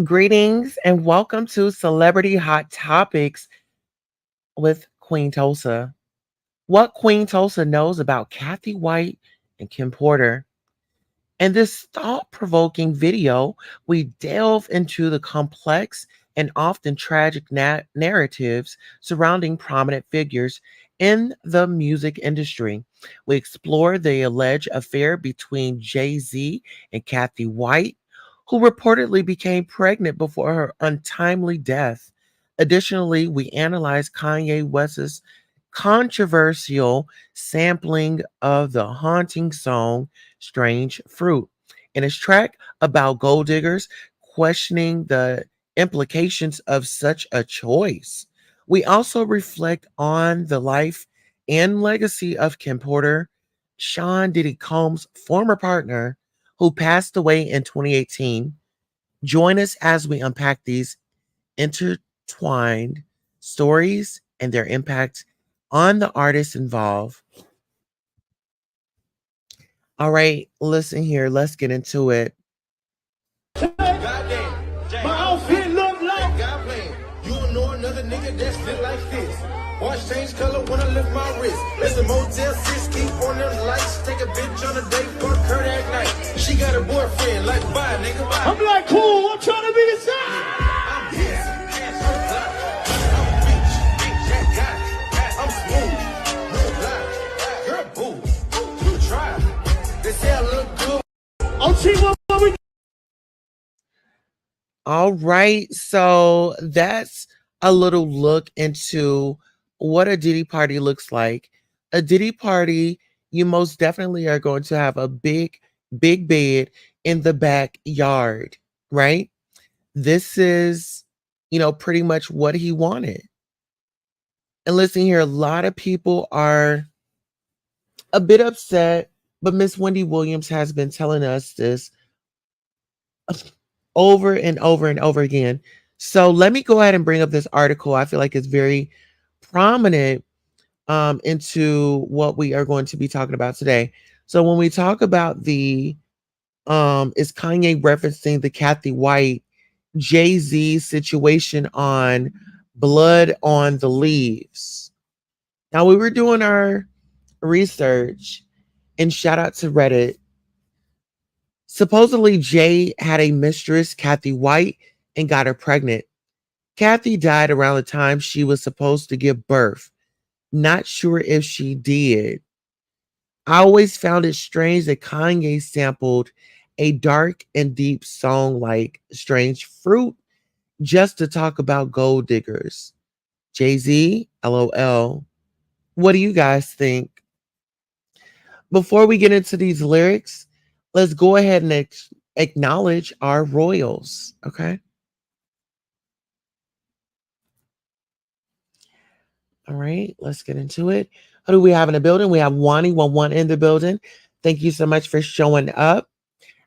Greetings and welcome to Celebrity Hot Topics with Queen Tulsa. What Queen Tulsa knows about Cathy White and Kim Porter. In this thought provoking video, we delve into the complex and often tragic narratives surrounding prominent figures in the music industry. We explore the alleged affair between Jay-Z and Cathy White, who reportedly became pregnant before her untimely death. Additionally, we analyze Kanye West's controversial sampling of the haunting song Strange Fruit in his track about gold diggers, questioning the implications of such a choice. We also reflect on the life and legacy of Kim Porter, Sean Diddy Combs' former partner, who passed away in 2018. Join us as we unpack these intertwined stories and their impact on the artists involved. All right, listen here. Let's get into it. Goddamn, my outfit look like God playing. You don't know another nigga that's fit like this. Watch change color when I lift my wrist. Listen, Motel 6, keep on them lights. Take a bitch on a date, fuck her that night. She got a boyfriend, like bye, nigga, bye. I'm like, cool, I'm trying to be the same. I'm busy, ass on top. I'm rich, that guy. I'm smooth, no lie. Girl, boo, you try. They say I look good. Oh, see what we All right, so that's a little look into what a Diddy party looks like. A Diddy party, you most definitely are going to have a big bed in the backyard, right? This is, pretty much what he wanted. And listen here, a lot of people are a bit upset, but Miss Wendy Williams has been telling us this over and over and over again. So let me go ahead and bring up this article. I feel like it's very prominent into what we are going to be talking about today. So when we talk about the is Kanye referencing the Cathy White Jay-Z situation on Blood on the Leaves. Now we were doing our research and shout out to Reddit. Supposedly, Jay had a mistress, Cathy White, and got her pregnant. Cathy died around the time she was supposed to give birth. Not sure if she did. I always found it strange that Kanye sampled a dark and deep song like Strange Fruit just to talk about gold diggers. Jay-Z, LOL. What do you guys think? Before we get into these lyrics, let's go ahead and acknowledge our royals, okay? All right, let's get into it. Who do we have in the building? We have Wani11 in the building. Thank you so much for showing up.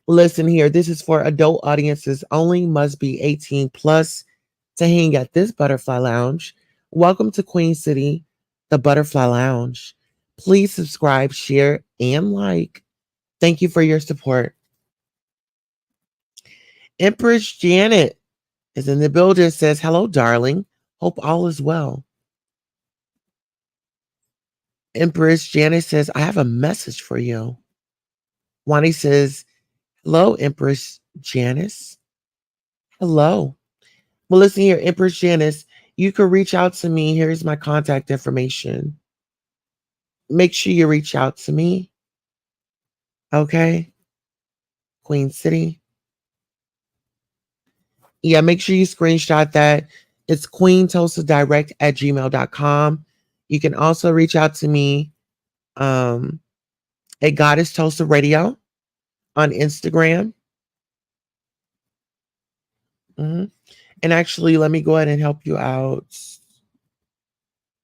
Listen here, this is for adult audiences only, must be 18 plus to hang at this Butterfly Lounge. Welcome to Queen City, the Butterfly Lounge. Please subscribe, share, and like. Thank you for your support. Empress Janet is in the building, says, hello, darling. Hope all is well. Empress Janet says, I have a message for you. Wani says, hello, Empress Janice. Hello. Well, listen here, Empress Janice, you can reach out to me. Here's my contact information. Make sure you reach out to me. Okay? Queen City. Yeah, make sure you screenshot that. It's queentulsadirect@gmail.com. You can also reach out to me at Goddess Tulsa Radio on Instagram. Mhm. And actually, let me go ahead and help you out.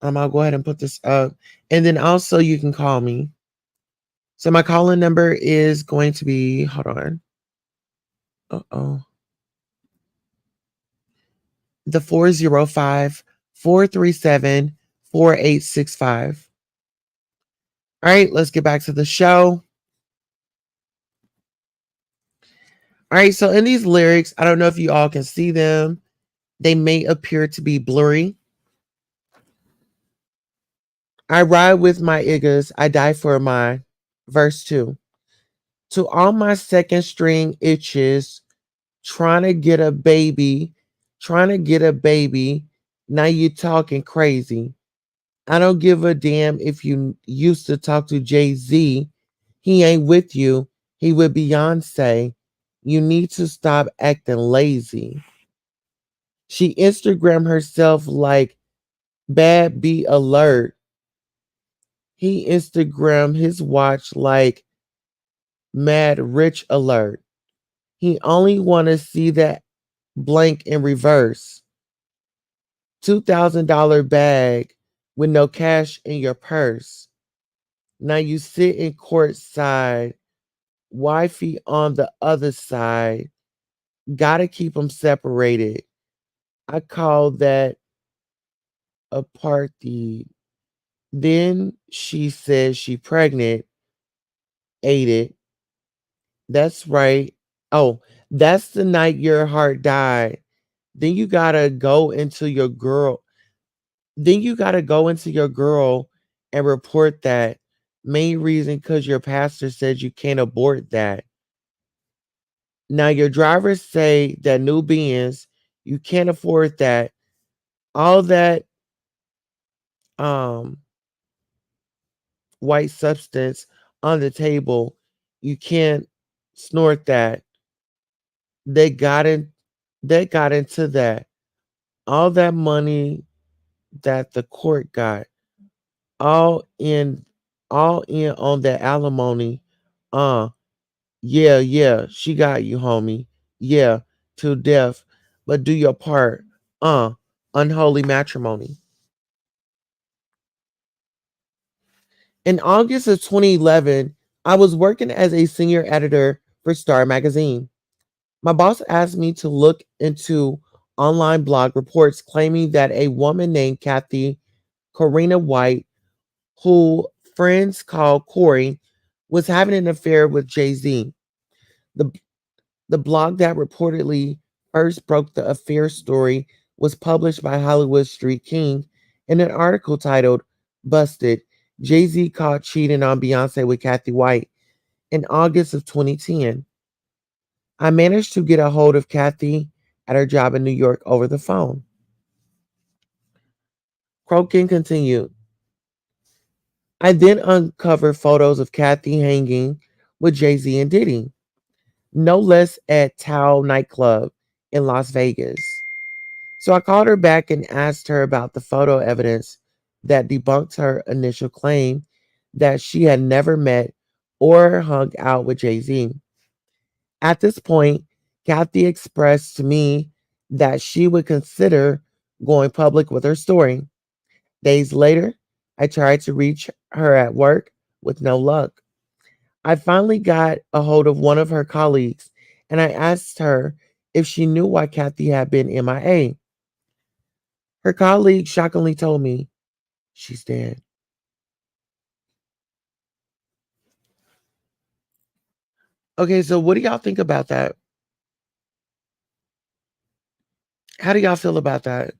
I'll go ahead and put this up. And then also you can call me. So my calling number is going to be, hold on. Uh-oh. The 405-437-4865. All right, let's get back to the show. All right, so in these lyrics, I don't know if you all can see them. They may appear to be blurry. I ride with my iggas, I die for mine. Verse 2. To all my second string itches, trying to get a baby, trying to get a baby. Now you talking crazy. I don't give a damn if you used to talk to Jay-Z. He ain't with you. He with Beyonce. You need to stop acting lazy. She Instagram herself like bad be alert. He Instagram his watch like mad rich alert. He only want to see that blank in reverse. $2,000 bag with no cash in your purse. Now you sit in courtside, wifey on the other side. Gotta keep them separated. I call that a party. Then she says she pregnant, ate it. That's right. Oh, that's the night your heart died. Then you gotta go into your girl. Then you gotta go into your girl and report that. Main reason because your pastor said you can't abort that. Now your drivers say that new beings, you can't afford that. All that um white substance on the table, you can't snort that. They got in they got into that. All that money that the court got, all in all in on that alimony. Uh yeah, yeah, she got you, homie. Yeah, to death. But do your part. Unholy matrimony. In August of 2011, I was working as a senior editor for Star Magazine. My boss asked me to look into online blog reports claiming that a woman named Cathy Corina White, who friends call Corey, was having an affair with Jay-Z. The, the blog that reportedly first broke the affair story was published by Hollywood Street King in an article titled Busted, Jay-Z Caught Cheating on Beyonce with Cathy White in August of 2010. I managed to get a hold of Cathy at her job in New York over the phone. Crokin continued. I then uncovered photos of Cathy hanging with Jay-Z and Diddy, no less at Tao nightclub in Las Vegas. So I called her back and asked her about the photo evidence that debunked her initial claim that she had never met or hung out with Jay-Z. At this point, Cathy expressed to me that she would consider going public with her story. Days later, I tried to reach her at work with no luck. I finally got a hold of one of her colleagues and I asked her if she knew why Cathy had been MIA. Her colleague shockingly told me she's dead. Okay, so what do y'all think about that? How do y'all feel about that?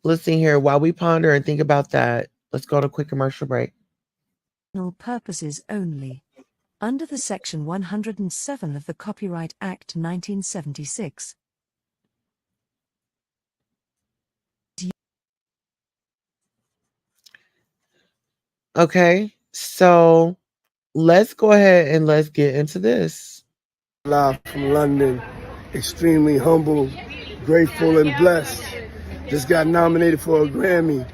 Listen here, while we ponder and think about that, let's go to a quick commercial break. Purposes only. Under the Section 107 of the Copyright Act 1976. Okay, so let's go ahead and let's get into this. Live from London, extremely humble, grateful, and blessed. Just got nominated for a Grammy.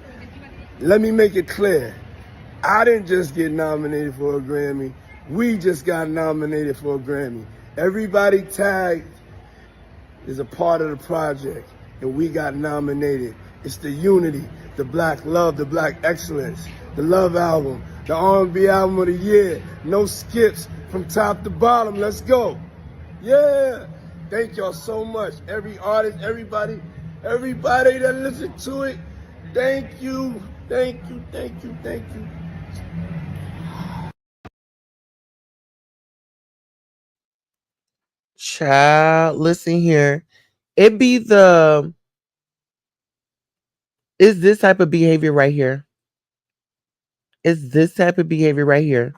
Let me make it clear. I didn't just get nominated for a Grammy. We just got nominated for a Grammy. Everybody tagged is a part of the project, and we got nominated. It's the unity, the black love, the black excellence, the love album, the R&B album of the year. No skips from top to bottom. Let's go. Yeah. Thank y'all so much. Every artist, everybody that listened to it, thank you. Child, listen here. It be the is this type of behavior right here. Is this type of behavior right here.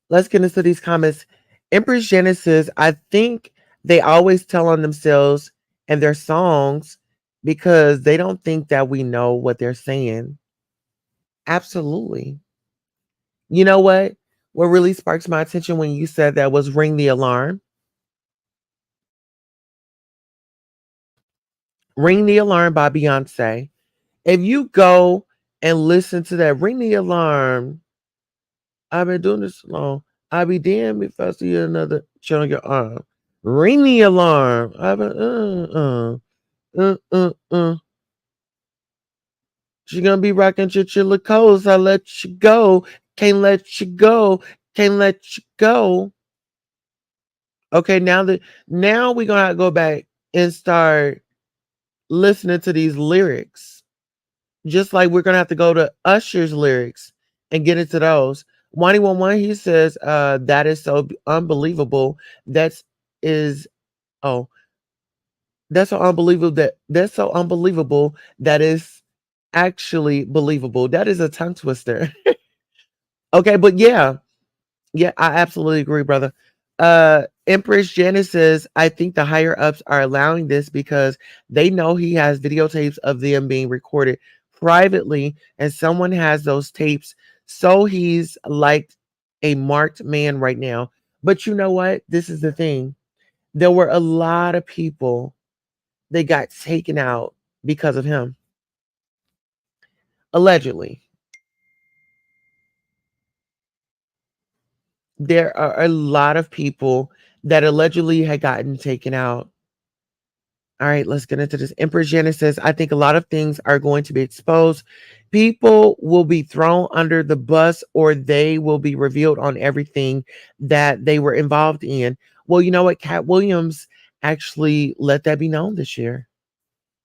Let's get into these comments. Empress Genesis, I think they always tell on themselves and their songs because they don't think that we know what they're saying. Absolutely. You know what? What really sparks my attention when you said that was Ring the Alarm. Ring the Alarm by Beyonce. If you go and listen to that, Ring the Alarm. I've been doing this long. I'll be damned if I see another shit on your arm. Ring the alarm. I've been She gonna be rocking chinchilla coats. I let you go. Can't let you go. Can't let you go. Okay, now we're gonna have to go back and start listening to these lyrics. Just like we're gonna have to go to Usher's lyrics and get into those. 111, he says, that is so unbelievable. Is oh, that's so unbelievable that's so unbelievable that is actually believable. That is a tongue twister. Okay, but yeah, I absolutely agree, brother. Empress Janice says, I think the higher ups are allowing this because they know he has videotapes of them being recorded privately, and someone has those tapes. So he's like a marked man right now. But you know what? This is the thing. There were a lot of people that got taken out because of him. Allegedly. There are a lot of people that allegedly had gotten taken out. All right, let's get into this. Emperor Jenna says, I think a lot of things are going to be exposed. People will be thrown under the bus or they will be revealed on everything that they were involved in. Well, you know what? Cat Williams actually let that be known this year.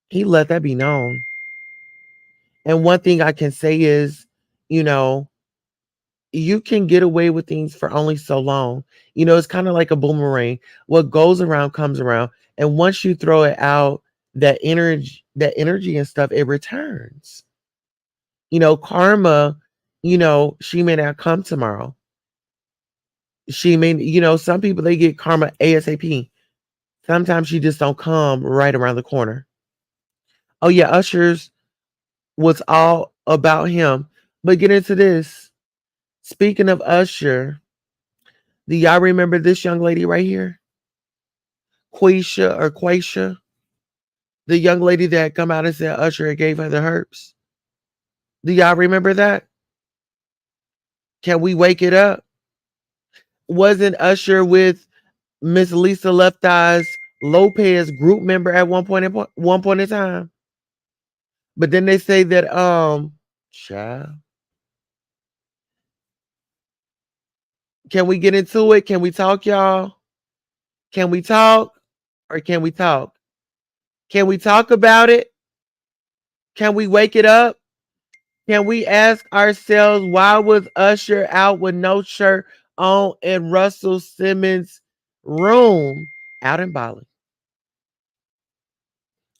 He let that be known. And one thing I can say is, you know, you can get away with things for only so long. You know, it's kind of like a boomerang. What goes around comes around. And once you throw it out, that energy and stuff, it returns. You know, karma, she may not come tomorrow. She may, some people they get karma ASAP. Sometimes she just don't come right around the corner. Oh yeah, Usher's was all about him. But get into this. Speaking of Usher, do y'all remember this young lady right here? Quaisha, the young lady that come out and said Usher gave her the herpes. Do y'all remember that? Can we wake it up? Wasn't Usher with Miss Lisa Left Eye's Lopez group member at one point in time? But then they say that child. Can we get into it? Can we talk, y'all? Can we talk? Or can we talk? Can we talk about it? Can we wake it up? Can we ask ourselves why was Usher out with no shirt on in Russell Simmons' room out in Bali?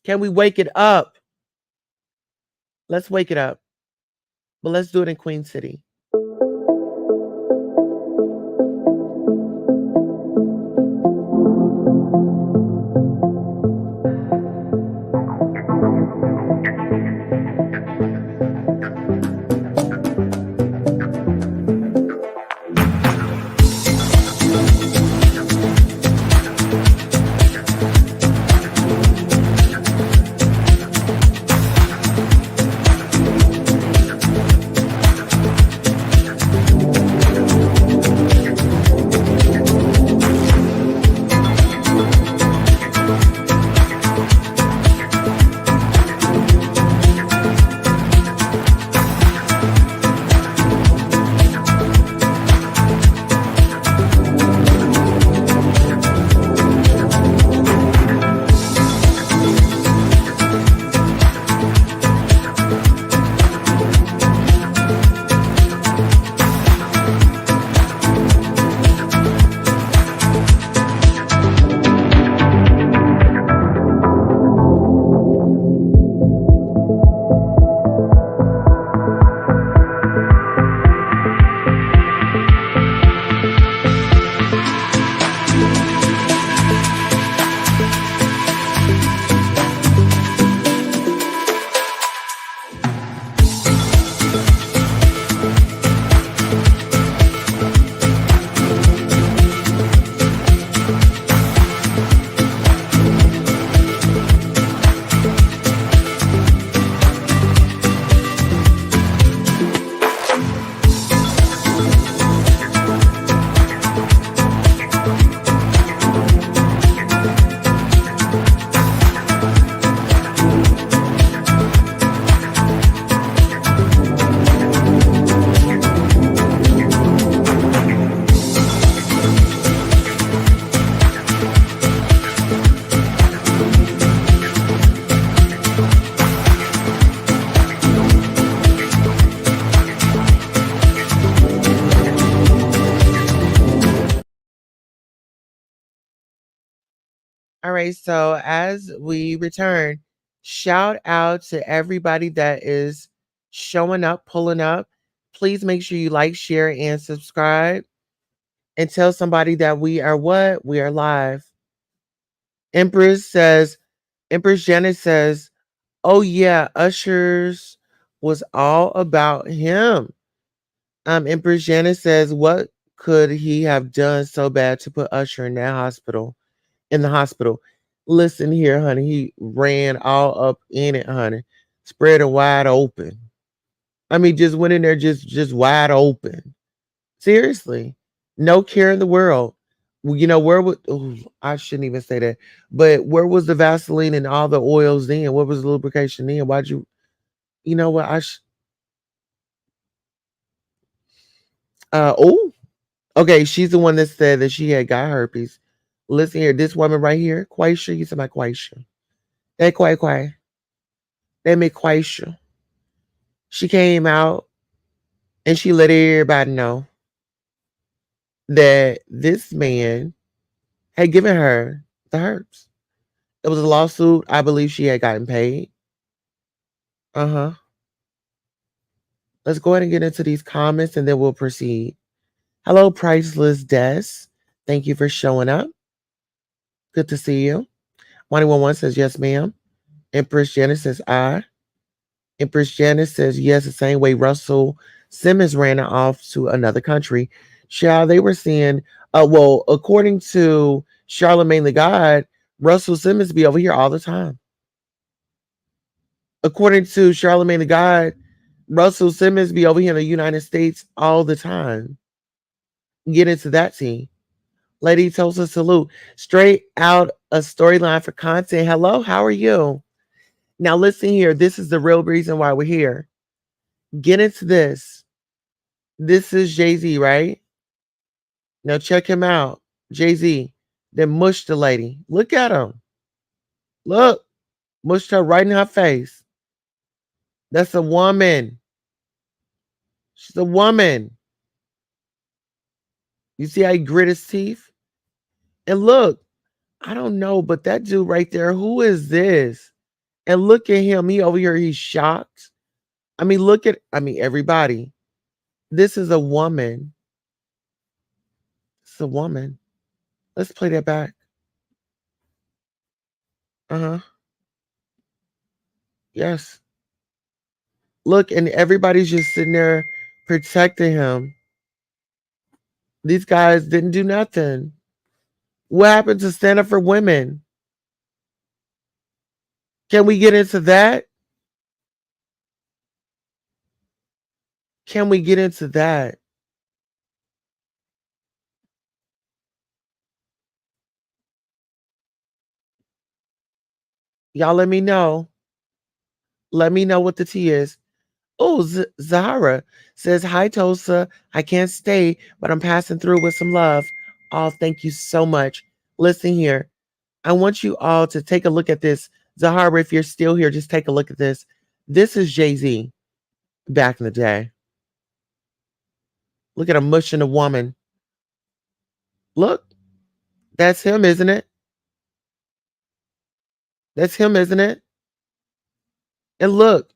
Can we wake it up? Let's wake it up. But let's do it in Queen City. All right. So as we return, shout out to everybody that is showing up, pulling up. Please make sure you like, share, and subscribe. And tell somebody that we are what? We are live. Empress says, Empress Janet says, oh yeah, Usher's was all about him. Empress Janet says, what could he have done so bad to put Usher in that hospital? In the hospital. Listen here, honey. He ran all up in it, honey. Spread it wide open. I mean, just went in there just wide open. Seriously. No care in the world. You know, where would I shouldn't even say that. But where was the Vaseline and all the oils then? What was the lubrication then? Why'd you know what? Oh, okay. She's the one that said that she had got herpes. Listen here, this woman right here, Quaisha, you said my Quaisha. Hey, Quay. They make Quaisha. She came out and she let everybody know that this man had given her the herbs. It was a lawsuit. I believe she had gotten paid. Uh huh. Let's go ahead and get into these comments and then we'll proceed. Hello, Priceless Des. Thank you for showing up. Good to see you. 111 says, yes, ma'am. Empress Janice says, I. Empress Janice says, yes, the same way Russell Simmons ran off to another country. Child, they were saying, well, according to Charlemagne the God, Russell Simmons be over here all the time. According to Charlemagne the God, Russell Simmons be over here in the United States all the time. Get into that team. Lady Tulsa salute. Straight out a storyline for content. Hello, how are you? Now listen here. This is the real reason why we're here. Get into this. This is Jay-Z, right? Now check him out. Jay-Z. Then mushed the lady. Look at him. Look. Mushed her right in her face. That's a woman. She's a woman. You see how he grit his teeth? And look, I don't know, but that dude right there, who is this? And look at him. He over here, he's shocked. Everybody. This is a woman. It's a woman. Let's play that back. Uh-huh. Yes. Look, and everybody's just sitting there protecting him. These guys didn't do nothing. What happened to stand up for women? Can we get into that? Can we get into that? Y'all let me know. Let me know what the tea is. Oh, Zahara says, hi, Tulsa. I can't stay, but I'm passing through with some love. Oh, thank you so much. Listen here. I want you all to take a look at this. Zahara, if you're still here, just take a look at this. This is Jay-Z back in the day. Look at him mushing a woman. Look, that's him, isn't it? That's him, isn't it? And look,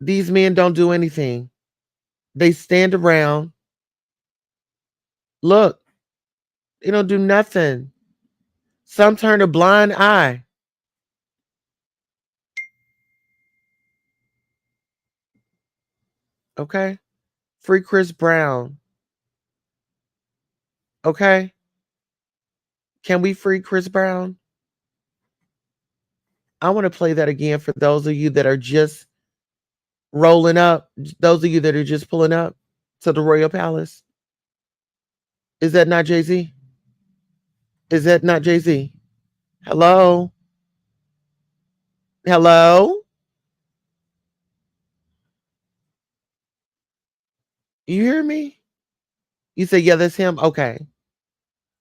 these men don't do anything. They stand around. Look, they don't do nothing. Some turn a blind eye. Okay? Free Chris Brown. Okay? Can we free Chris Brown? I want to play that again for those of you that are just rolling up, those of you that are just pulling up to the Royal Palace. Is that not Jay-Z? Is that not Jay-Z? Hello? Hello? You hear me? You say, yeah, that's him? Okay.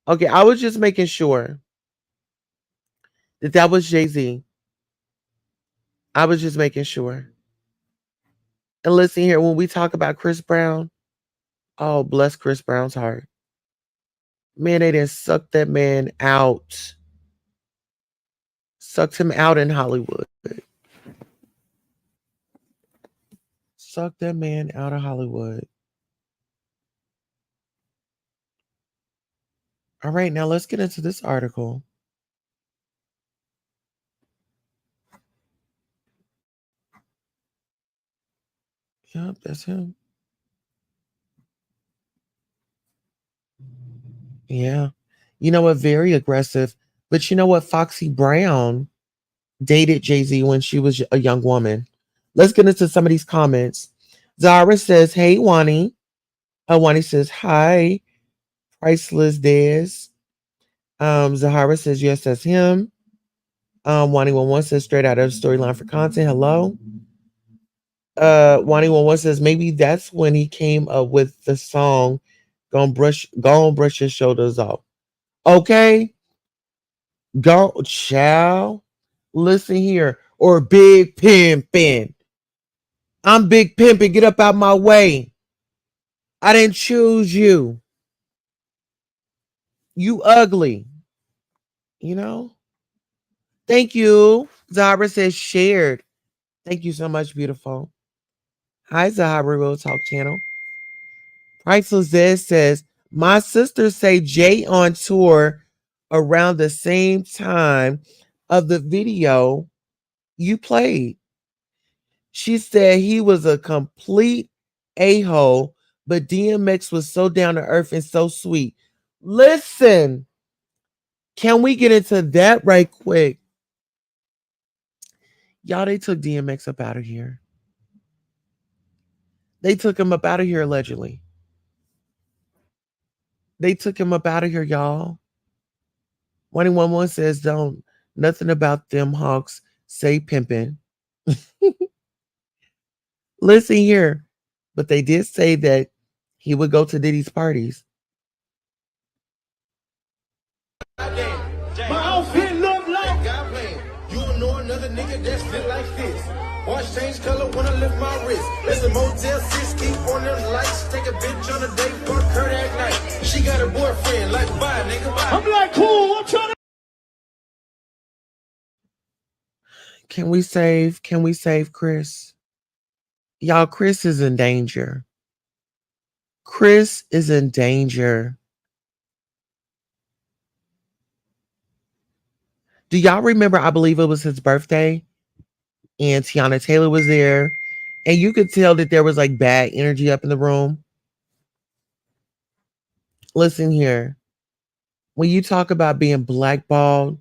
Okay, I was just making sure that was Jay-Z. I was just making sure. And listen here, when we talk about Chris Brown, oh, bless Chris Brown's heart. Man, they didn't suck that man out. Sucked him out in Hollywood. Sucked that man out of Hollywood. All right, now let's get into this article. Yep, that's him. Yeah. You know what? Very aggressive. But you know what? Foxy Brown dated Jay-Z when she was a young woman. Let's get into some of these comments. Zara says, hey, Wani. Wani says, hi. Priceless Dez. Zahara says, yes, that's him. Wani11 says, straight out of storyline for content. Hello. Wani11 says, maybe that's when he came up with the song, Gonna brush your shoulders off. Okay. Go, child. Listen here. Or Big Pimpin'. I'm Big Pimpin'. Get up out my way. I didn't choose you. You ugly. You know? Thank you. Zahara says shared. Thank you so much, beautiful. Hi, Zahara Real Talk Channel. Priceless Zed says, my sisters say Jay on tour around the same time of the video you played. She said he was a complete a-hole, but DMX was so down to earth and so sweet. Listen, can we get into that right quick? Y'all, they took DMX up out of here. They took him up out of here allegedly. They took him up out of here, y'all. 111 says, don't, nothing about them hawks say pimping. Listen here. But they did say that he would go to Diddy's parties. My outfit look like God playing. You don't know another nigga that's fit like this. Watch change color when I lift my wrist. Listen, Motel 6, keep on them lights. Take a bitch on a date, fuck her that night. She got a boyfriend, like, bye, nigga, bye. I'm like, cool, I'm trying to. Can we save Chris? Y'all, Chris is in danger. Chris is in danger. Do y'all remember? I believe it was his birthday, and Tiana Taylor was there, and you could tell that there was like bad energy up in the room. Listen here. When you talk about being blackballed,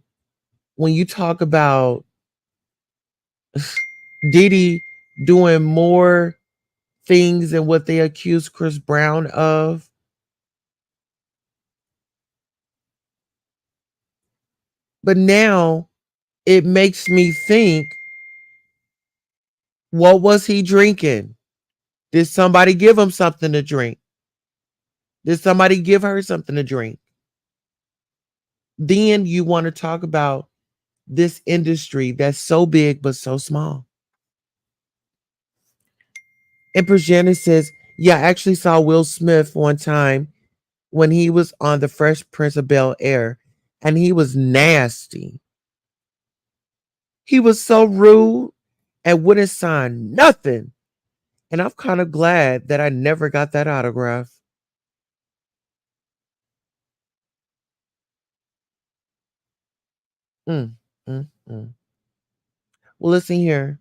when you talk about Diddy doing more things than what they accused Chris Brown of, but now it makes me think, what was he drinking? Did somebody give him something to drink? Did somebody give her something to drink? Then you want to talk about this industry that's so big but so small. And Perjana says, yeah, I actually saw Will Smith one time when he was on the Fresh Prince of Bel Air, and he was nasty. He was so rude and wouldn't sign nothing. And I'm kind of glad that I never got that autograph. Mm, mm, mm. Well, listen here.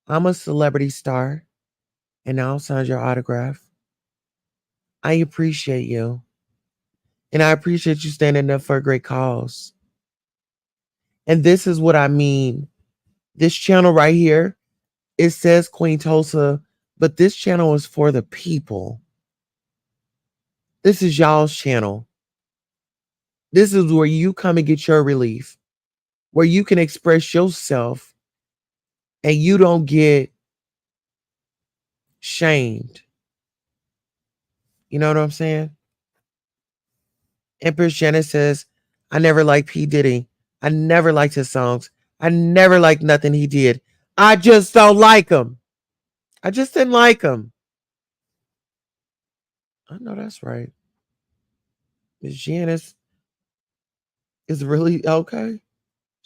I'm a celebrity star, and I'll sign your autograph. I appreciate you. And I appreciate you standing up for a great cause. And this is what I mean. This channel right here, it says Queen Tulsa, but this channel is for the people. This is y'all's channel. This is where you come and get your relief, where you can express yourself and you don't get shamed. You know what I'm saying? Empress Janet says, I never liked P. Diddy. I never liked his songs. I never liked nothing he did. I just don't like him. I just didn't like him. I know that's right. Miss Janice is really okay.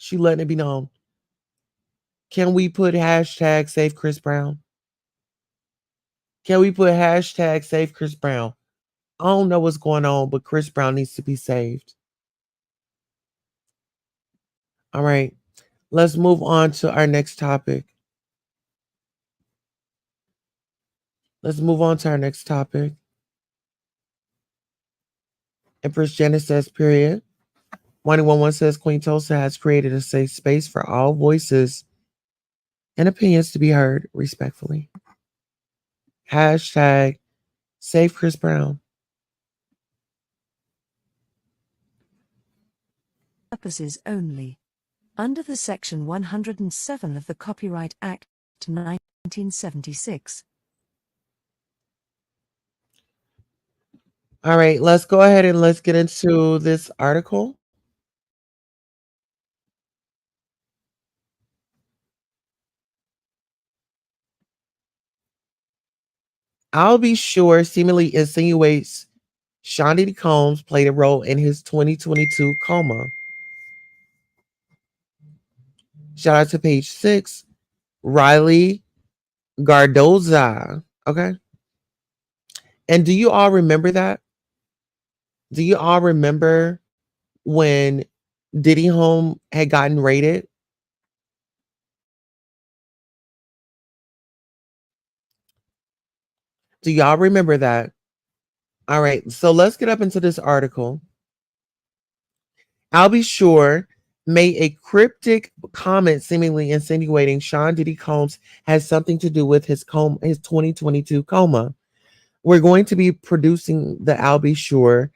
She letting it be known. Can we put hashtag save Chris Brown? Can we put hashtag save Chris Brown? I don't know what's going on, but Chris Brown needs to be saved. All right. Let's move on to our next topic. Let's move on to our next topic. Empress Janet says, period. 111 says Queen Tulsa has created a safe space for all voices and opinions to be heard respectfully. Hashtag save Chris Brown. Purposes only. Under the Section 107 of the Copyright Act, 1976. All right, let's go ahead and let's get into this article. I'll be sure seemingly insinuates Sean Diddy Combs played a role in his 2022 coma. Shout out to page 6, Riley Gardoza. Okay. And do you all remember that? Do you all remember when Diddy Home had gotten raided? Do y'all remember that? All right. So let's get up into this article. I'll be sure made a cryptic comment seemingly insinuating Sean Diddy Combs has something to do with his 2022 coma. We're going to be producing the I'll Be Sure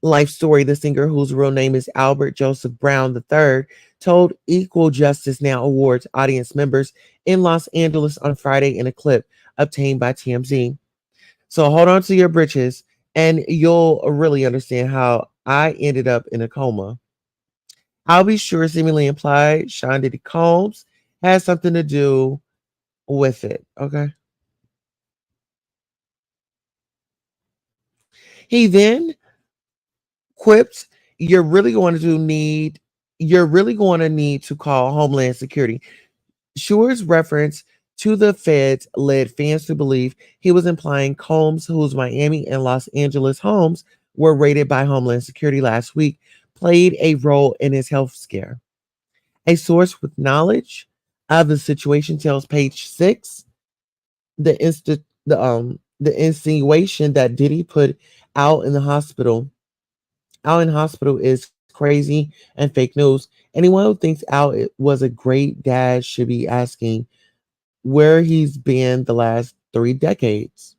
life story. The singer, whose real name is Albert Joseph Brown III, told Equal Justice Now Awards audience members in Los Angeles on Friday in a clip obtained by TMZ. So hold on to your britches and you'll really understand how I ended up in a coma. I'll be sure seemingly implied Sean Diddy Combs has something to do with it. Okay. He then quipped, you're really going to need to call Homeland Security. Sure's reference to the feds led fans to believe he was implying Combs, whose Miami and Los Angeles homes were raided by Homeland Security last week, played a role in his health scare. A source with knowledge of the situation tells page 6 the insinuation that Diddy put out in the hospital out in hospital is crazy and fake news. Anyone who thinks Al was a great dad should be asking where he's been the last 3 decades.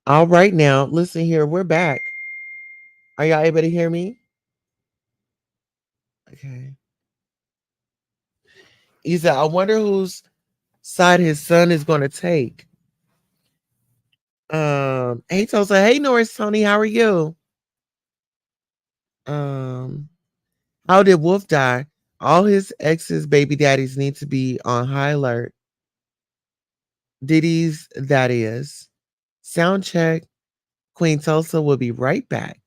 All right, now, listen here. We're back. Are y'all able to hear me? Okay. He said, I wonder whose side his son is going to take. Hey, Tulsa. Hey, Norris Tony. How are you? Um, how did Wolf die? All his exes, baby daddies need to be on high alert. Diddy's, that is. Sound check. Queen Tulsa will be right back.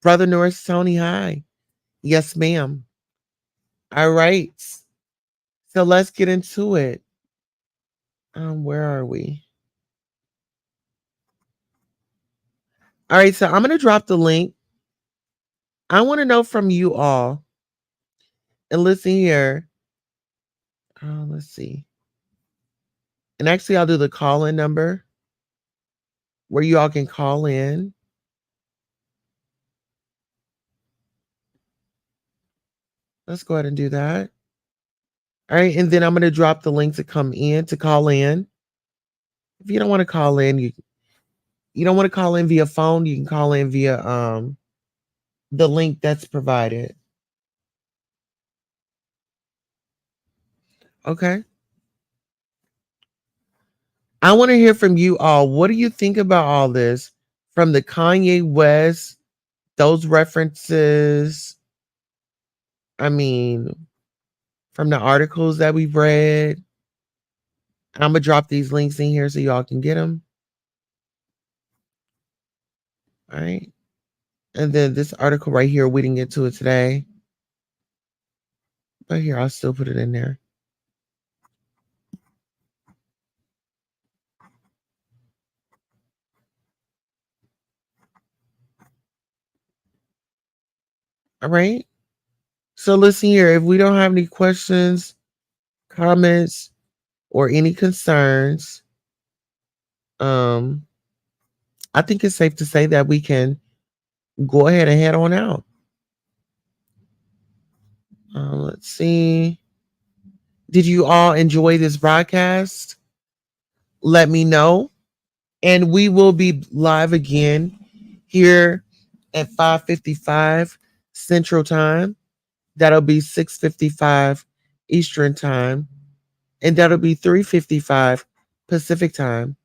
Brother Norris Tony, hi. Yes, ma'am. All right. So let's get into it. Where are we? All right, so I'm gonna drop the link. I want to know from you all. And listen here. Let's see. And actually, I'll do the call-in number where you all can call in. Let's go ahead and do that. All right, and then I'm gonna drop the link to come in to call in. If you don't want to call in, you don't want to call in via phone, you can call in via the link that's provided. Okay. I want to hear from you all. What do you think about all this? From the Kanye West, those references, I mean, from the articles that we've read. I'm gonna drop these links in here so y'all can get them. All right. And then this article right here, we didn't get to it today. But here, I'll still put it in there. All right. So listen here, if we don't have any questions, comments, or any concerns, um, I think it's safe to say that we can go ahead and head on out. Let's see. Did you all enjoy this broadcast? Let me know. And we will be live again here at 5:55 Central Time. That'll be 6:55 Eastern Time. And that'll be 3:55 Pacific Time.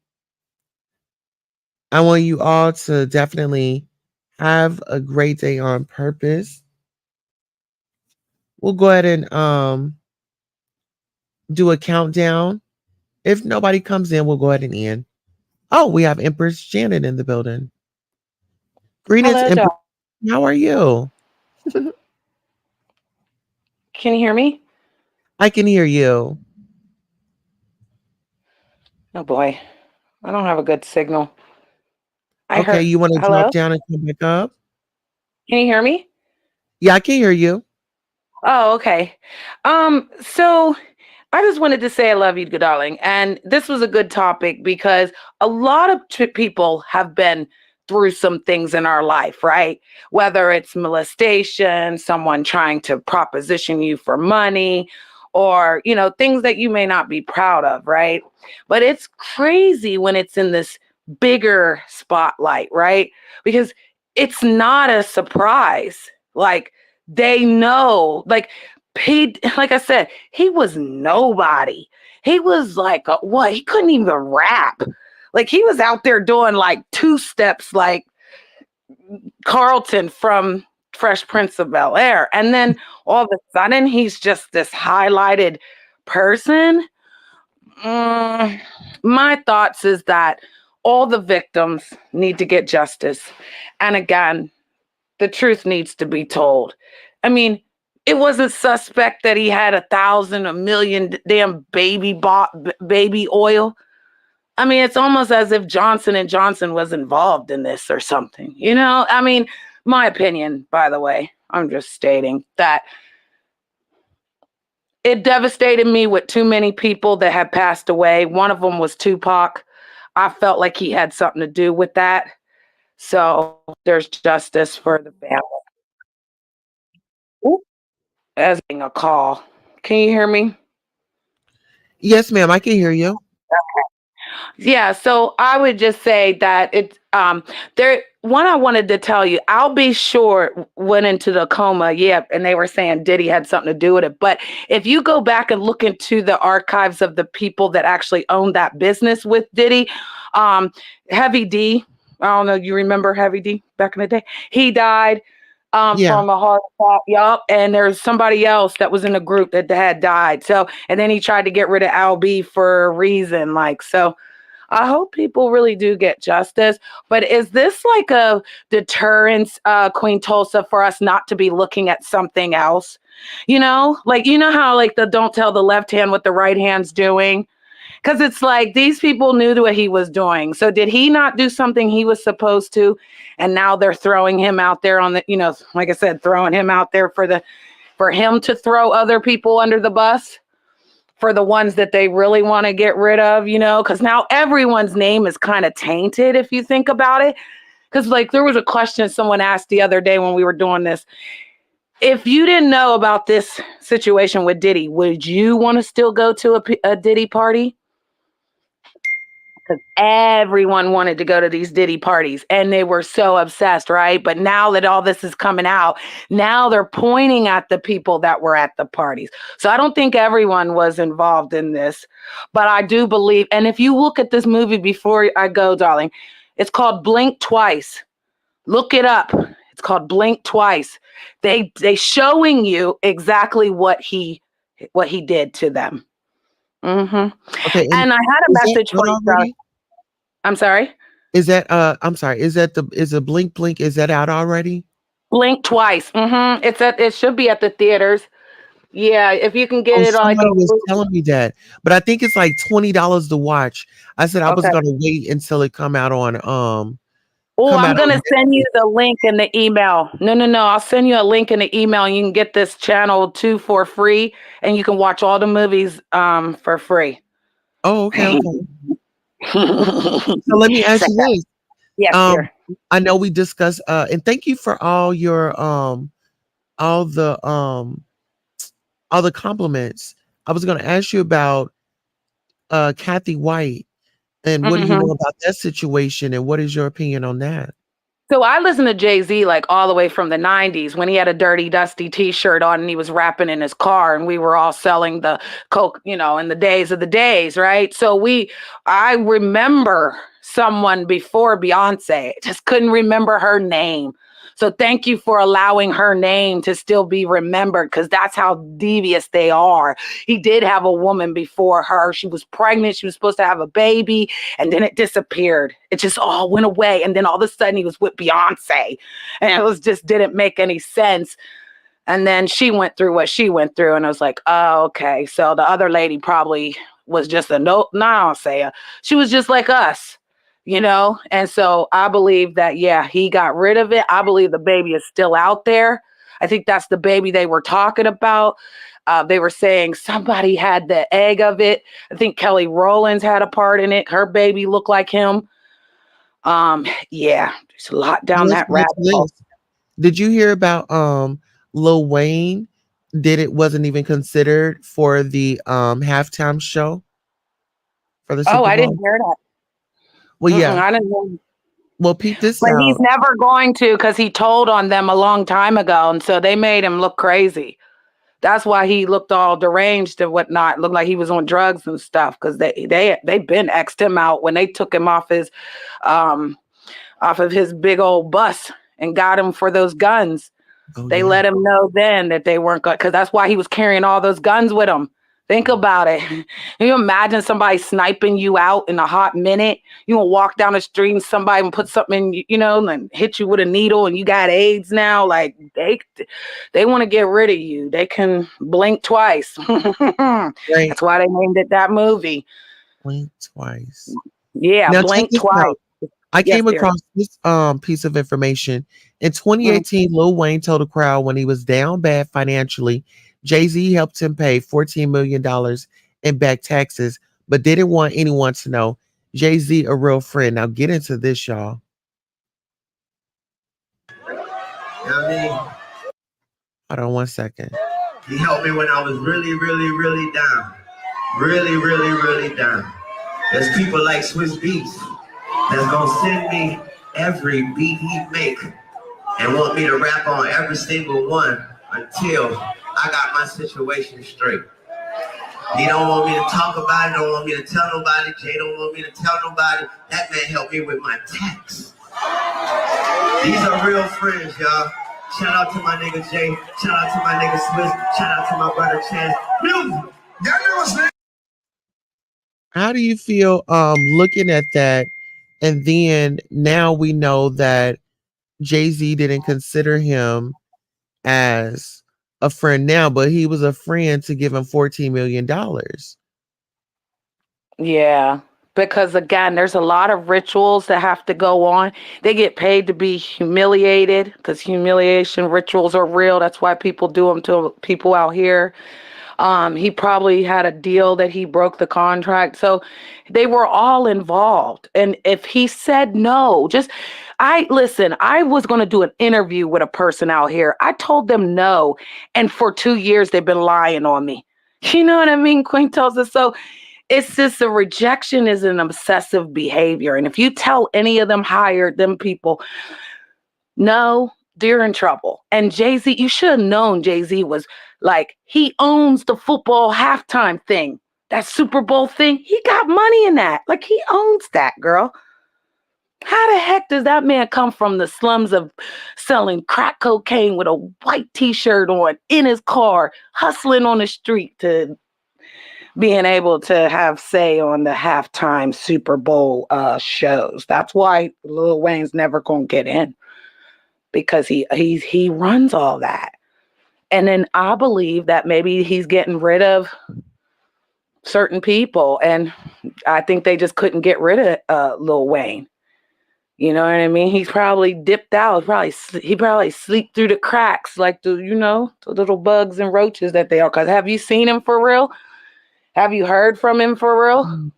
I want you all to definitely have a great day on purpose. We'll go ahead and do a countdown. If nobody comes in, we'll go ahead and end. Oh, we have Empress Janet in the building. Greetings, Hello, Empress. doll. How are you? Can you hear me? I can hear you. Oh boy, I don't have a good signal. I Okay, heard. you want to drop Hello? down and come back up? Can you hear me? Yeah, I can hear you. Oh, okay. So I just wanted to say I love you, good darling. And this was a good topic because a lot of people have been through some things in our life, right? Whether it's molestation, someone trying to proposition you for money, or, things that you may not be proud of, right? But it's crazy when it's in this bigger spotlight, right? Because it's not a surprise. Like, they know, he, like I said, he was nobody. He was like, what? He couldn't even rap. Like, he was out there doing like two steps, like Carlton from Fresh Prince of Bel Air. And then all of a sudden, he's just this highlighted person. My thoughts is that all the victims need to get justice. And again, the truth needs to be told. I mean, it wasn't suspect that he had 1,000, a million damn baby oil. I mean, it's almost as if Johnson and Johnson was involved in this or something. I mean, my opinion, by the way, I'm just stating that it devastated me with too many people that had passed away. One of them was Tupac. I felt like he had something to do with that. So there's justice for the family. As being a call. Can you hear me? Yes, ma'am, I can hear you. Yeah, so I would just say that it's there one I wanted to tell you, I'll Be Sure went into the coma, yeah, and they were saying Diddy had something to do with it. But if you go back and look into the archives of the people that actually owned that business with Diddy, um, Heavy D, I don't know, you remember Heavy D back in the day? He died Yeah. from a heart attack. Yup. And there's somebody else that was in the group that had died. So, and then he tried to get rid of Al B for a reason. Like, so I hope people really do get justice. But is this like a deterrence, Queen Tulsa, for us not to be looking at something else? Like, you know how, like, the don't tell the left hand what the right hand's doing? Because it's like these people knew what he was doing. So did he not do something he was supposed to? And now they're throwing him out there on the, like I said, throwing him out there for him to throw other people under the bus for the ones that they really want to get rid of, because now everyone's name is kind of tainted if you think about it. Because, like, there was a question someone asked the other day when we were doing this. If you didn't know about this situation with Diddy, would you want to still go to a Diddy party? Because everyone wanted to go to these Diddy parties and they were so obsessed, right? But now that all this is coming out, now they're pointing at the people that were at the parties. So I don't think everyone was involved in this, but I do believe. And if you look at this movie before I go, darling, it's called Blink Twice. Look it up. It's called Blink Twice. They showing you exactly what he did to them. hmm Okay. And And I had a is that message for out you, darling. already? I'm sorry. I'm sorry, is a Blink Blink, is that out already? Blink Twice. It should be at the theaters. Yeah, if you can get Oh, it on like somebody a was telling me that, but I think it's like $20 to watch. I said I was okay. gonna wait until it Oh, come I'm out on gonna send you Netflix. the link in the email. No, no, no. I'll send you a link in the email and you can get this channel too for free and you can watch all the movies for free. Oh, okay, okay. Okay. So let me ask Check you that. this. Yes, Um, dear. I know we discussed and thank you for all the all the compliments. I was gonna ask you about Cathy White and what do you know Mhm. about that situation and what is your opinion on that? So I listened to Jay-Z like all the way from the 90s when he had a dirty, dusty t-shirt on and he was rapping in his car and we were all selling the coke, in the days of the days, right? I remember someone before Beyonce, just couldn't remember her name. So thank you for allowing her name to still be remembered because that's how devious they are. He did have a woman before her. She was pregnant. She was supposed to have a baby and then it disappeared. It just all went away. And then all of a sudden he was with Beyonce. And it was just didn't make any sense. And then she went through what she went through. And I was like, oh, okay. So the other lady probably was just a no, I'll say it. She was just like us. And so I believe that, yeah, he got rid of it. I believe the baby is still out there. I think that's the baby they were talking about. They were saying somebody had the egg of it. I think Kelly Rowlands had a part in it. Her baby looked like him. Yeah, there's a lot Now down let's that get rabbit into hole. this. Did you hear about Lil Wayne? Did it wasn't even considered for the halftime show for the Oh, Super I didn't Bowl? hear that. Well, yeah. I didn't know. Well, peep this But he's out. never going to because he told on them a long time ago, and so they made him look crazy. That's why he looked all deranged and whatnot. Looked like he was on drugs and stuff because they been xed him out when they took him um off of his big old bus and got him for those guns. Oh They yeah. let him know then that they weren't good because that's why he was carrying all those guns with him. Think about it. Can you imagine somebody sniping you out in a hot minute? You gonna walk down the street and somebody and put something in, and hit you with a needle and you got AIDS now? Like they want to get rid of you. They can blink twice. Right. That's why they named it that movie. Blink twice. Yeah, Now check blink this twice. out. I Yes, came dear. across this piece of information. In Mhm. 2018, Lil Wayne told the crowd when he was down bad financially, Jay-Z helped him pay $14 million in back taxes, but didn't want anyone to know. Jay-Z a real friend. Now get into this, y'all. You know what I mean? Hold on one second. He helped me when I was really, really, really down. Really, really, really down. There's people like Swiss Beats that's gonna send me every beat he make and want me to rap on every single one until I got my situation straight. He don't want me to talk about it, don't want me to tell nobody. Jay don't want me to tell nobody. That man helped me with my tax. These are real friends, y'all. Shout out to my nigga Jay. Shout out to my nigga Swiss. Shout out to my brother Chance. Music. Y'all know what's name? How do you feel looking at that? And then now we know that Jay-Z didn't consider him as a friend now, but he was a friend to give him $14 million. Yeah. Because again, there's a lot of rituals that have to go on. They get paid to be humiliated because humiliation rituals are real. That's why people do them to people out here. He probably had a deal that he broke the contract. So they were all involved. And if he said no, I was going to do an interview with a person out here. I told them no. And for 2 years, they've been lying on me. You know what I mean? Queen tells us so. It's just a rejection is an obsessive behavior. And if you tell any of them hired them people, no, they're in trouble. And Jay-Z, you should have known Jay-Z was like, he owns the football halftime thing. That Super Bowl thing, he got money in that. Like he owns that, girl. How the heck does that man come from the slums of selling crack cocaine with a white t-shirt on in his car, hustling on the street to being able to have say on the halftime Super Bowl shows? That's why Lil Wayne's never gonna get in because he runs all that. And then I believe that maybe he's getting rid of certain people, and I think they just couldn't get rid of Lil Wayne. You know what I mean? He's probably dipped out. He probably sleep through the cracks like the little bugs and roaches that they are. Cause have you seen him for real? Have you heard from him for real?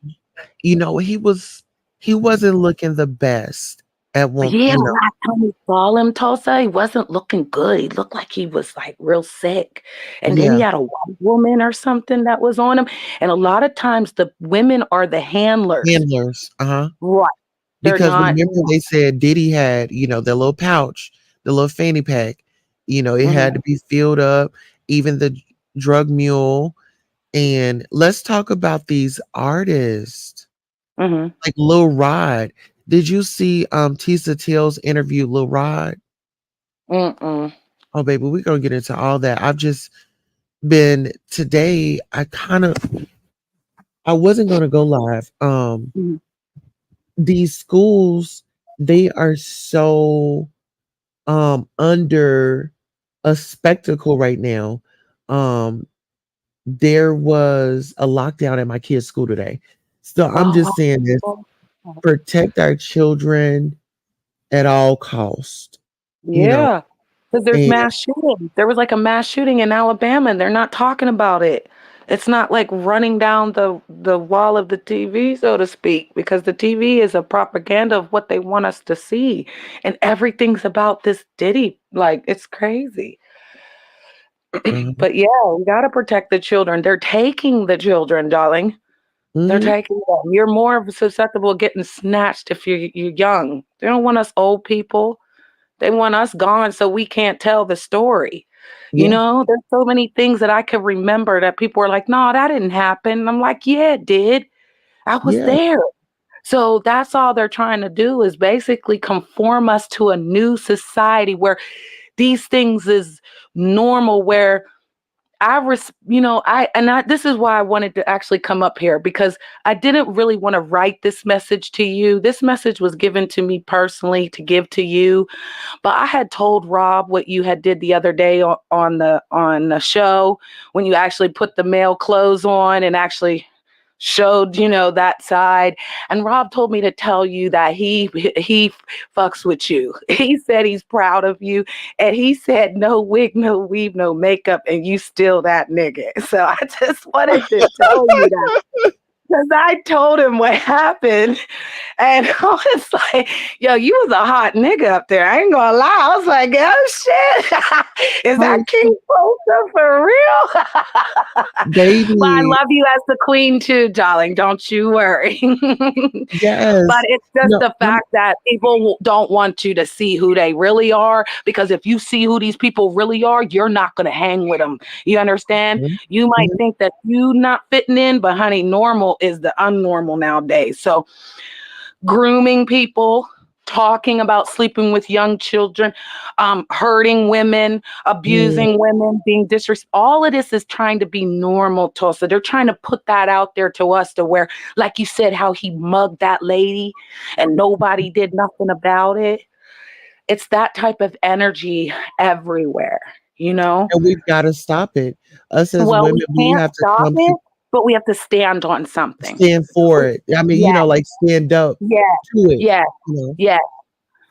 You know, he wasn't looking the best at one, Yeah, you know. last time we saw him, Tulsa, he wasn't looking good. He looked like he was like real sick. And then he Yeah, had a white woman or something that was on him. And a lot of times the women are the handlers. handlers. Uh-huh. Right. They're Because not. remember they said Diddy had, their little pouch, the little fanny pack, it Mhm, had to be filled up, even the drug mule. And let's talk about these artists mhm. like Lil Rod. Did you see Tisa Till's interview Lil Rod? Mm-mm. Oh baby, we're gonna get into all that. I've just been today, I wasn't gonna go live. Mhm. These schools, they are so under a spectacle right now. Um there was a lockdown at my kids' school today. So I'm just saying this, Oh, protect our children at all cost, you know, yeah. Because there's and mass shooting. There was like a mass shooting in Alabama, and they're not talking about it. It's not like running down the wall of the TV, so to speak, because the TV is a propaganda of what they want us to see, and everything's about this Diddy. Like it's crazy. uh, But yeah, we gotta protect the children. They're taking the children, darling. They're mhm, taking them. You're more susceptible to getting snatched if you're young. They don't want us old people. They want us gone so we can't tell the story. yeah, There's so many things that I could remember that people are like, no, that didn't happen. And I'm like, yeah, it did. I was yeah, there. So that's all they're trying to do is basically conform us to a new society where these things is normal, where this is why I wanted to actually come up here because I didn't really want to write this message to you. This message was given to me personally to give to you. But I had told Rob what you had did the other day on the show when you actually put the male clothes on and actually showed that side. And Rob told me to tell you that he fucks with you. He said he's proud of you, and he said no wig, no weave, no makeup, and you still that nigga. So I just wanted to tell you that. because I told him what happened. And I was like, yo, you was a hot nigga up there. I ain't gonna lie. I was like, oh shit. Is that Oh, King Tulsa for real? But I baby. love you as the queen too, darling. Don't you worry. But Yes. it's just No, the fact that people don't want you to see who they really are. Because if you see who these people really are, you're not going to hang with them. You understand? mhm, You might mhm, think that you not fitting in, but honey, normal is the unnormal nowadays. So grooming people, talking about sleeping with young children, hurting women, mm, abusing women, being disrespectful. All of this is trying to be normal, Tulsa. They're trying to put that out there to us to where, like you said, how he mugged that lady and nobody did nothing about it. It's that type of energy everywhere, you know? and we've got to stop it. Us as Well, women, we we can't have to stop come to it, but we have to stand on something. stand for it. I mean, Yeah, like stand up yeah, to it, yeah, you know. yeah.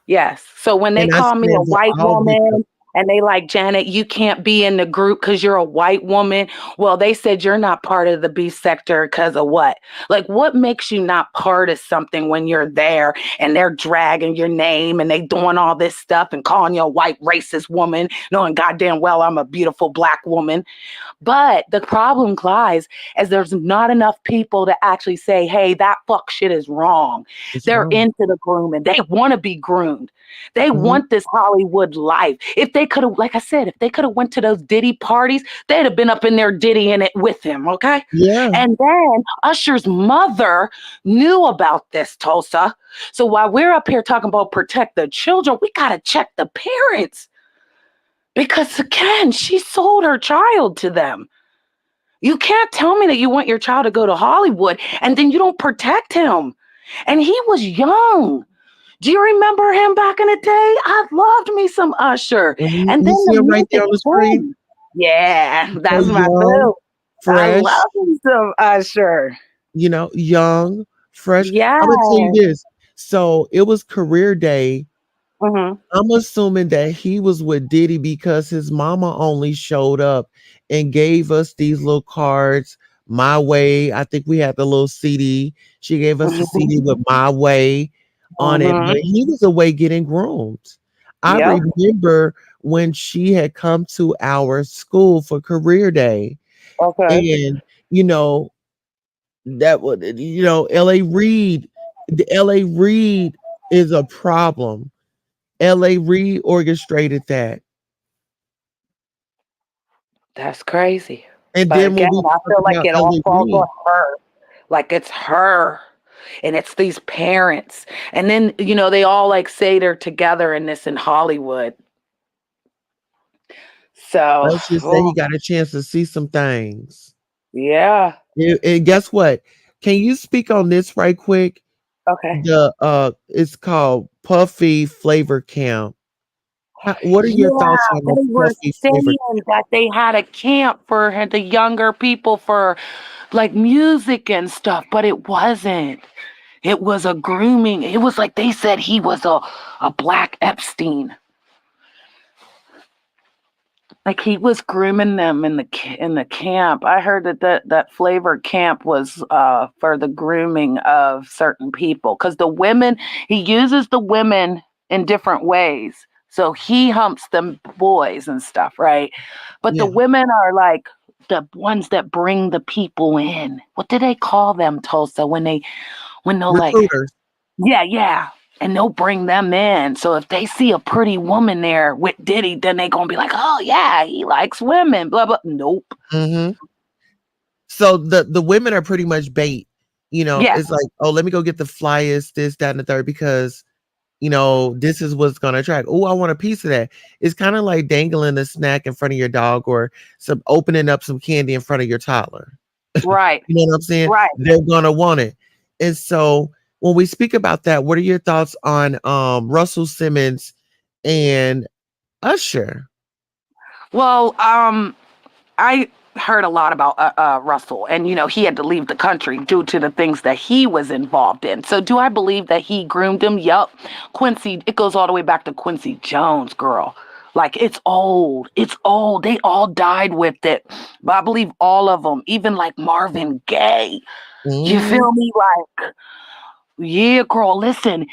Yes. So when they And I call me a stand for white all victims. woman and they like, Janet, you can't be in the group because you're a white woman. Well, they said you're not part of the B sector because of what? Like, what makes you not part of something when you're there and they're dragging your name and they doing all this stuff and calling you a white racist woman, knowing goddamn well I'm a beautiful black woman. But the problem lies as there's not enough people to actually say, hey, that fuck shit is wrong. It's They're wrong. into the grooming. They want to be groomed. They Mhm. want this Hollywood life. If they could have, like I said, if they could have went to those Diddy parties, they'd have been up in there Diddy in it with him, okay? Yeah. And then Usher's mother knew about this, Tulsa. So while we're up here talking about protect the children, we got to check the parents. Because again, she sold her child to them. You can't tell me that you want your child to go to Hollywood and then you don't protect him. And he was young. Do you remember him back in the day? I loved me some Usher. Mhm. And You then see the him right there music, on the screen? boom. Yeah, So that's my young, boo. I fresh, love me some Usher. young, fresh. Yeah. Imma tell you this, so it was career day. Hmm. I'm assuming that he was with Diddy because his mama only showed up and gave us these little cards, My Way. I think we had the little CD. She gave us the CD with My Way on it, Hmm. but he was away getting groomed. I Yep. remember when she had come to our school for career day, Okay. and, you know, that would LA Reid, the LA Reid is a problem. LA Reid orchestrated that. That's crazy. And But then when again, we I talk feel like about it all LA falls on Reid, her. Like it's her. And it's these parents. And then, they all like say they're together in this in Hollywood. So, let's just say he oh, got a chance to see some things. yeah. And guess what? Can you speak on this right quick? Okay. It's called Puffy Flavor Camp. What are your Yeah, thoughts on they the were Puffy Flavor saying Camp? that they had a camp for the younger people for like music and stuff, but it wasn't. It was a grooming. It was like they said he was a black Epstein. Like he was grooming them in the camp. I heard that flavor camp was for the grooming of certain people because the women he uses the women in different ways. So he humps the boys and stuff, right? But the Yeah, women are like the ones that bring the people in. What do they call them, Tulsa? When they'll like recruiters. yeah, yeah. And they'll bring them in. So if they see a pretty woman there with Diddy, then they gonna be like, oh yeah, he likes women. Blah blah. Nope. Mhm. So the women are pretty much bait. Yeah. It's like, oh, let me go get the flyest, this, that, and the third, because this is what's gonna attract. Oh, I want a piece of that. It's kind of like dangling a snack in front of your dog or some opening up some candy in front of your toddler. Right. You know what I'm saying? Right. They're gonna want it. And so when we speak about that, what are your thoughts on Russell Simmons and Usher? Well, I heard a lot about Russell, and he had to leave the country due to the things that he was involved in. So, do I believe that he groomed him? Yup. Quincy, it goes all the way back to Quincy Jones, girl. Like it's old. It's old. They all died with it. But I believe all of them, even like Marvin Gaye. You Mm. feel me? Like, yeah, girl, listen.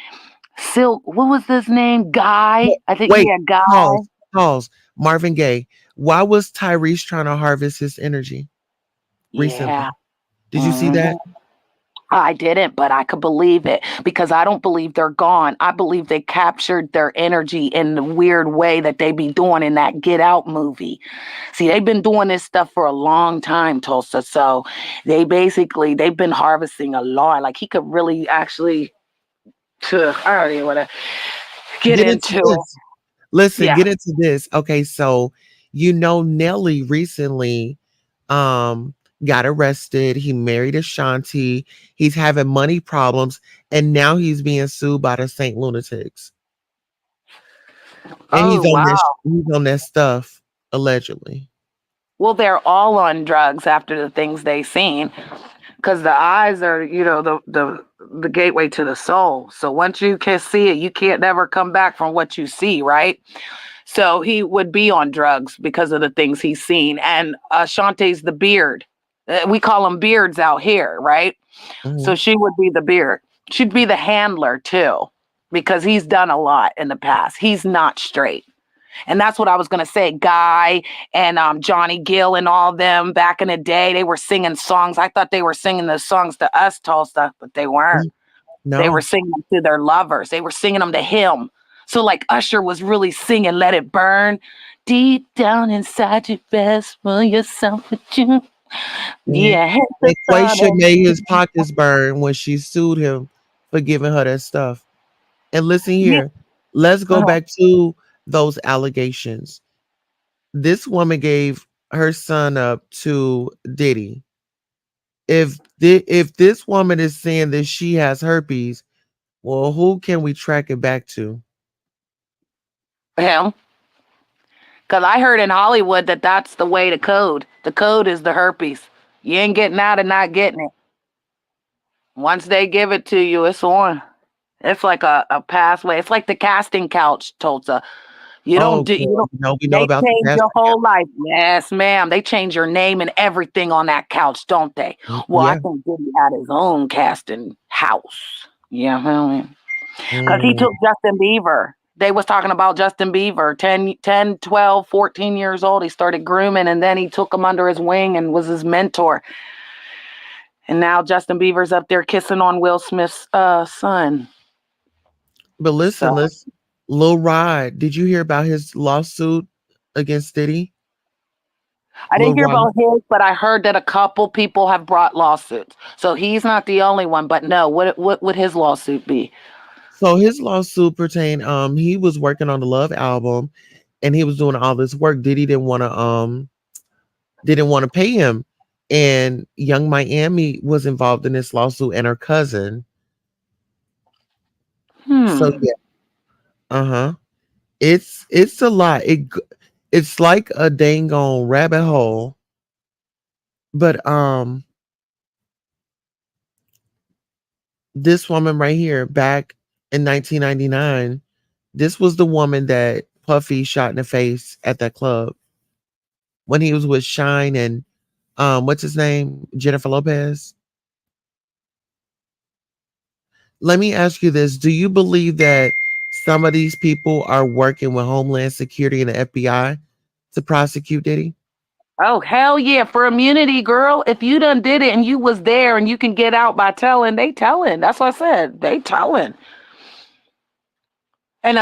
Silk, what was his name? Guy. I think, Wait, yeah, Guy. pause, pause. Marvin Gaye. Why was Tyrese trying to harvest his energy recently? Yeah. Did you see Mhm. that? I didn't, but I could believe it because I don't believe they're gone. I believe they captured their energy in the weird way that they be doing in that Get Out movie. See, they've been doing this stuff for a long time, Tulsa. So they've been harvesting a lot. Like he could really actually I don't even want to get Get into into it. this. Listen, Yeah. get into this. Okay, so Nelly recently um got arrested. He married Ashanti. He's having money problems, and now he's being sued by the Saint Lunatics. And Oh wow. he's on that stuff allegedly. Well, they're all on drugs after the things they seen. Because the eyes are, the gateway to the soul. So once you can see it, you can't never come back from what you see, right? So he would be on drugs because of the things he's seen. And Shantae's the beard. We call them beards out here, right? So Mhm. she would be the beard. She'd be the handler too, because he's done a lot in the past. He's not straight. And that's what I was going to say. Guy and Johnny Gill and all them back in the day, they were singing songs. I thought they were singing those songs to us, Tulsa, but they weren't. Mm, They were no. singing them to their lovers. They were singing them to him. So like Usher was really singing "Let It Burn," deep down inside your best for yourself, but you, Mhm. yeah, hit the And thought Quaisha of made his pockets burn when she sued him for giving her that stuff. And listen yeah. here, let's go Uh-huh. back to those allegations. This woman gave her son up to Diddy. If this woman is saying that she has herpes, well, who can we track it back to? Him, because I heard in Hollywood that that's the way to code. The code is the herpes. You ain't getting out and not getting it. Once they give it to you, it's on. It's like a pathway. It's like the casting couch, Tulsa. Oh, You girl, don't, we know they about the change your casting whole couch. life. Yes, ma'am. They change your name and everything on that couch, don't they? Mm, Well, I yeah. think Diddy had his own casting house. Yeah, because he Mm, took Justin Bieber. They was talking about Justin Bieber, 12, 14 years old. He started grooming and then he took him under his wing and was his mentor. And now Justin Bieber's up there kissing on Will Smith's son. but So Lil Rod, did you hear about his lawsuit against Diddy? I Lil didn't hear Rod. about his, but I heard that a couple people have brought lawsuits. So he's not the only one. But no, what would his lawsuit be? So his lawsuit pertained, he was working on the Love album and he was doing all this work. Diddy didn't want to pay him. And Young Miami was involved in this lawsuit and her cousin. So Hmm. yeah, uh-huh. It's a lot. It's like a dang on rabbit hole. But this woman right here back in 1999, this was the woman that Puffy shot in the face at that club when he was with Shine and what's his name? Jennifer Lopez. Let me ask you this. Do you believe that some of these people are working with Homeland Security and the FBI to prosecute Diddy? Oh hell yeah! For immunity, girl. If you done did it and you was there and you can get out by telling, they telling. That's what I said. They telling. And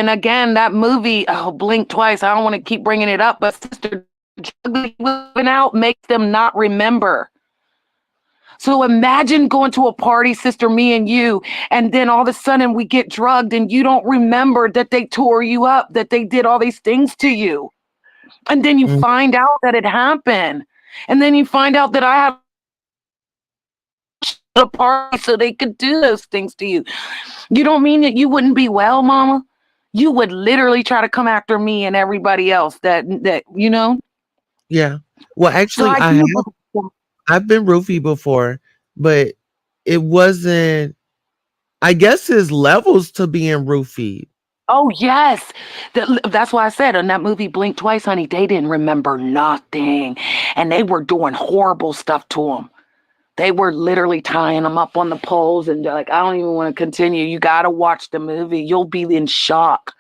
again, that movie, oh, Blink Twice. I don't want to keep bringing it up, but Sister Juggly went out makes them not remember. So imagine going to a party, sister, me and you, and then all of a sudden we get drugged and you don't remember that they tore you up, that they did all these things to you. And then you Mm, find out that it happened. And then you find out that I had a party so they could do those things to you. You don't mean that you wouldn't be well, mama? You would literally try to come after me and everybody else that. yeah. Well, So actually, I I have. do. I've been roofied before, but it wasn't. I guess his levels to being roofied. Oh yes, that's why I said in that movie Blink Twice, honey, they didn't remember nothing, and they were doing horrible stuff to them. They were literally tying them up on the poles, and they're like, I don't even want to continue. You got to watch the movie. You'll be in shock.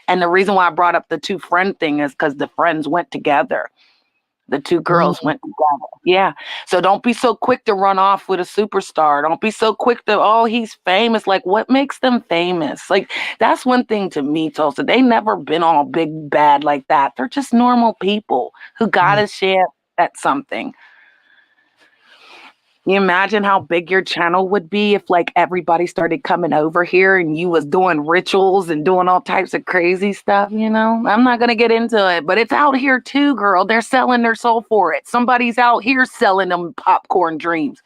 And the reason why I brought up the two friend thing is because the friends went together. The two girls Mm, went together. Yeah. So don't be so quick to run off with a superstar. Don't be so quick to, oh, he's famous. Like, what makes them famous? Like, that's one thing to me, Tulsa. They never been all big bad like that. They're just normal people who got yeah. to share at something. You imagine how big your channel would be if like everybody started coming over here and you was doing rituals and doing all types of crazy stuff, you know? I'm not going to get into it, but it's out here too, girl. They're selling their soul for it. Somebody's out here selling them popcorn dreams.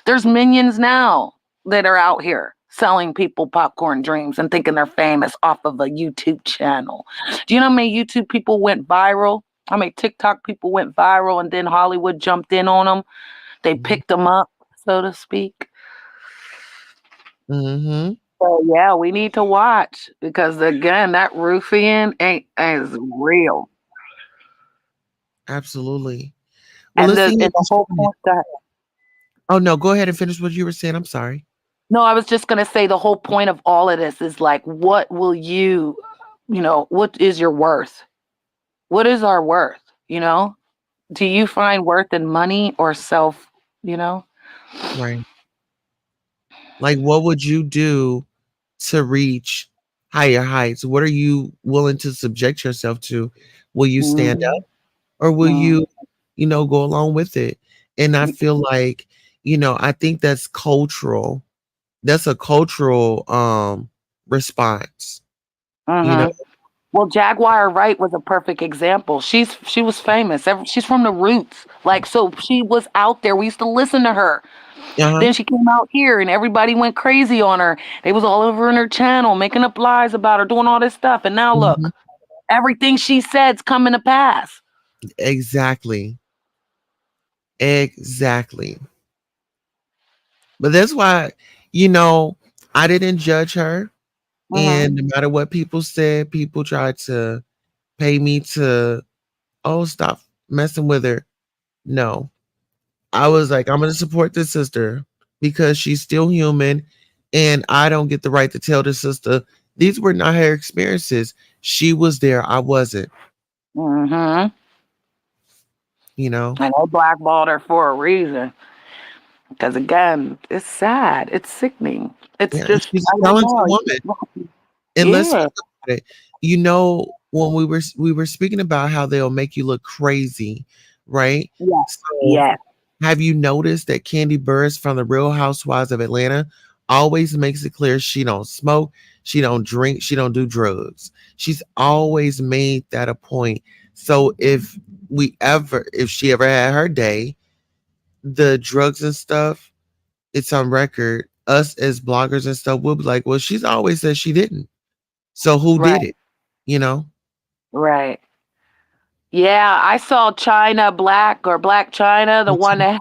There's minions now that are out here selling people popcorn dreams and thinking they're famous off of a YouTube channel. Do you know how many YouTube people went viral? How many TikTok people went viral and then Hollywood jumped in on them? They Mhm. picked them up, so to speak. Mhm. So yeah, we need to watch because again, that ruffian ain't is real. Absolutely. Well, And let's the see and at the this whole point. point that Oh no, go ahead and finish what you were saying. I'm sorry. no, I was just gonna say the whole point of all of this is like, what will you, what is your worth? What is our worth? You know, do you find worth in money or self? You know, Right. Like, what would you do to reach higher heights? What are you willing to subject yourself to? Will you stand mm-hmm. up or will you, go along with it? And I feel like, I think that's cultural. That's a cultural response, you know? Mm-hmm. Well, Jaguar Wright was a perfect example. She was famous. She's from the roots. Like so she was out there. We used to listen to her. Uh-huh. Then she came out here and everybody went crazy on her. They was all over in her channel making up lies about her, doing all this stuff. And now Mhm. look, everything she said's coming to pass. Exactly. Exactly. But that's why, you know, I didn't judge her. Hmm. And no matter what people said, people tried to pay me to, oh, stop messing with her. No, I was like, I'm going to support this sister because she's still human. And I don't get the right to tell this sister, these were not her experiences. She was there. I wasn't, Hmm. you know? And they blackballed her for a reason. Because again, it's sad. It's sickening. It's Yeah. And just, she's I a don't talented know. woman. And let's Yeah. think about it. When we were speaking about how they'll make you look crazy, right? Yeah. So Yeah. have you noticed that Candy Burris from the Real Housewives of Atlanta always makes it clear she don't smoke, she don't drink, she don't do drugs. She's always made that a point. So if she ever had her day, the drugs and stuff, it's on record. Us as bloggers and stuff, we'll be like, well, she's always said she didn't. So who Right. did it? You know? Right. Yeah. I saw China Black or Black China, the one that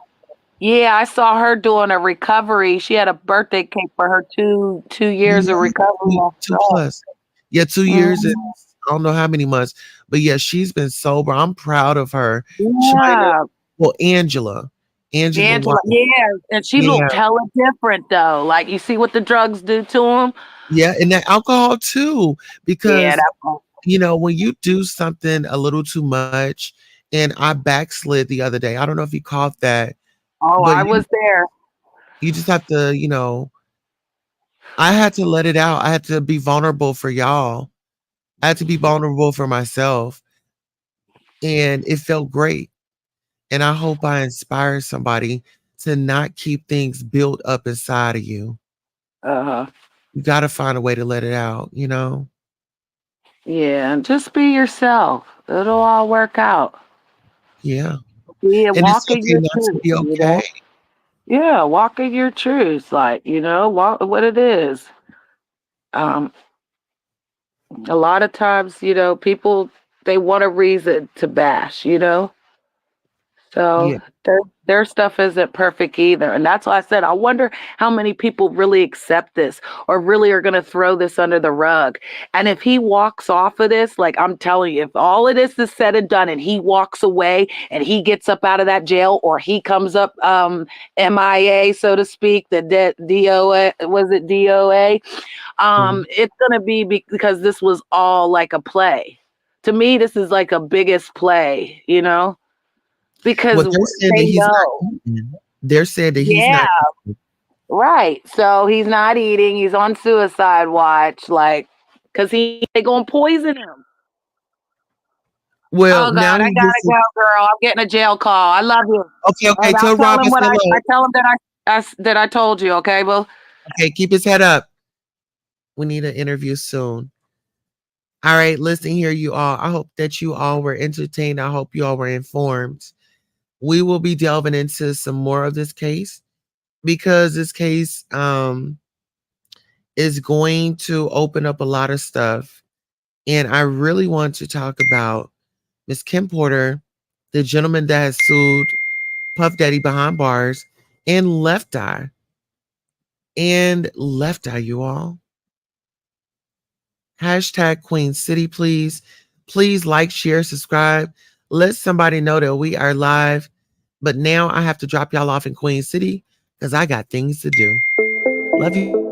yeah, I saw her doing a recovery. She had a birthday cake for her two years of Yeah, recovery two and two stuff. plus. Yeah, 2 years and Mhm. I don't know how many months, but yeah, she's been sober. I'm proud of her. China Yeah, well, Angela Angela. White. Yeah, and she Yeah, looked hella different though. Like you see what the drugs do to them. yeah, and that alcohol too, Yeah, because, that one. when you do something a little too much and I backslid the other day. I don't know if you caught that, Oh, but I you was there. you just have to, I had to let it out. I had to be vulnerable for y'all. I had to be vulnerable for myself, and it felt great. And I hope I inspire somebody to not keep things built up inside of you. Uh-huh. You got to find a way to let it out, you know? Yeah, and just be yourself. It'll all work out. Yeah. Yeah, And it's walk in okay your not to truth. be okay. Yeah, walk in your truth. Like walk what it is. Um, a lot of times, people they want a reason to bash. Yeah. So Their stuff isn't perfect either. And that's why I said, I wonder how many people really accept this or really are going to throw this under the rug. And if he walks off of this, like I'm telling you, if all of this is said and done and he walks away and he gets up out of that jail or he comes up MIA, so to speak, the DOA, was it DOA? Mhm. It's going to be because this was all like a play. To me, this is like a biggest play, you know, because Well, they're saying that they he's not know. eating. They're saying that he's Yeah, not eating. right. So he's not eating. He's on suicide watch, like, cause they gonna poison him. Well, Oh God, now I he gets gotta go, girl. I'm getting a jail call. I love you, okay, okay, and I'll tell tell Rob I him what said I hello. tell him that that I told you. Okay, well, Okay, keep his head up. We need an interview soon. All right, listen here, you all. I hope that you all were entertained. I hope you all were informed. We will be delving into some more of this case because this case is going to open up a lot of stuff. And I really want to talk about Miss Kim Porter, the gentleman that has sued Puff Daddy behind bars, and Left Eye. And Left Eye, you all. Hashtag Queen City, please. Please like, share, subscribe. Let somebody know that we are live. But now I have to drop y'all off in Queen City because I got things to do. Love you all.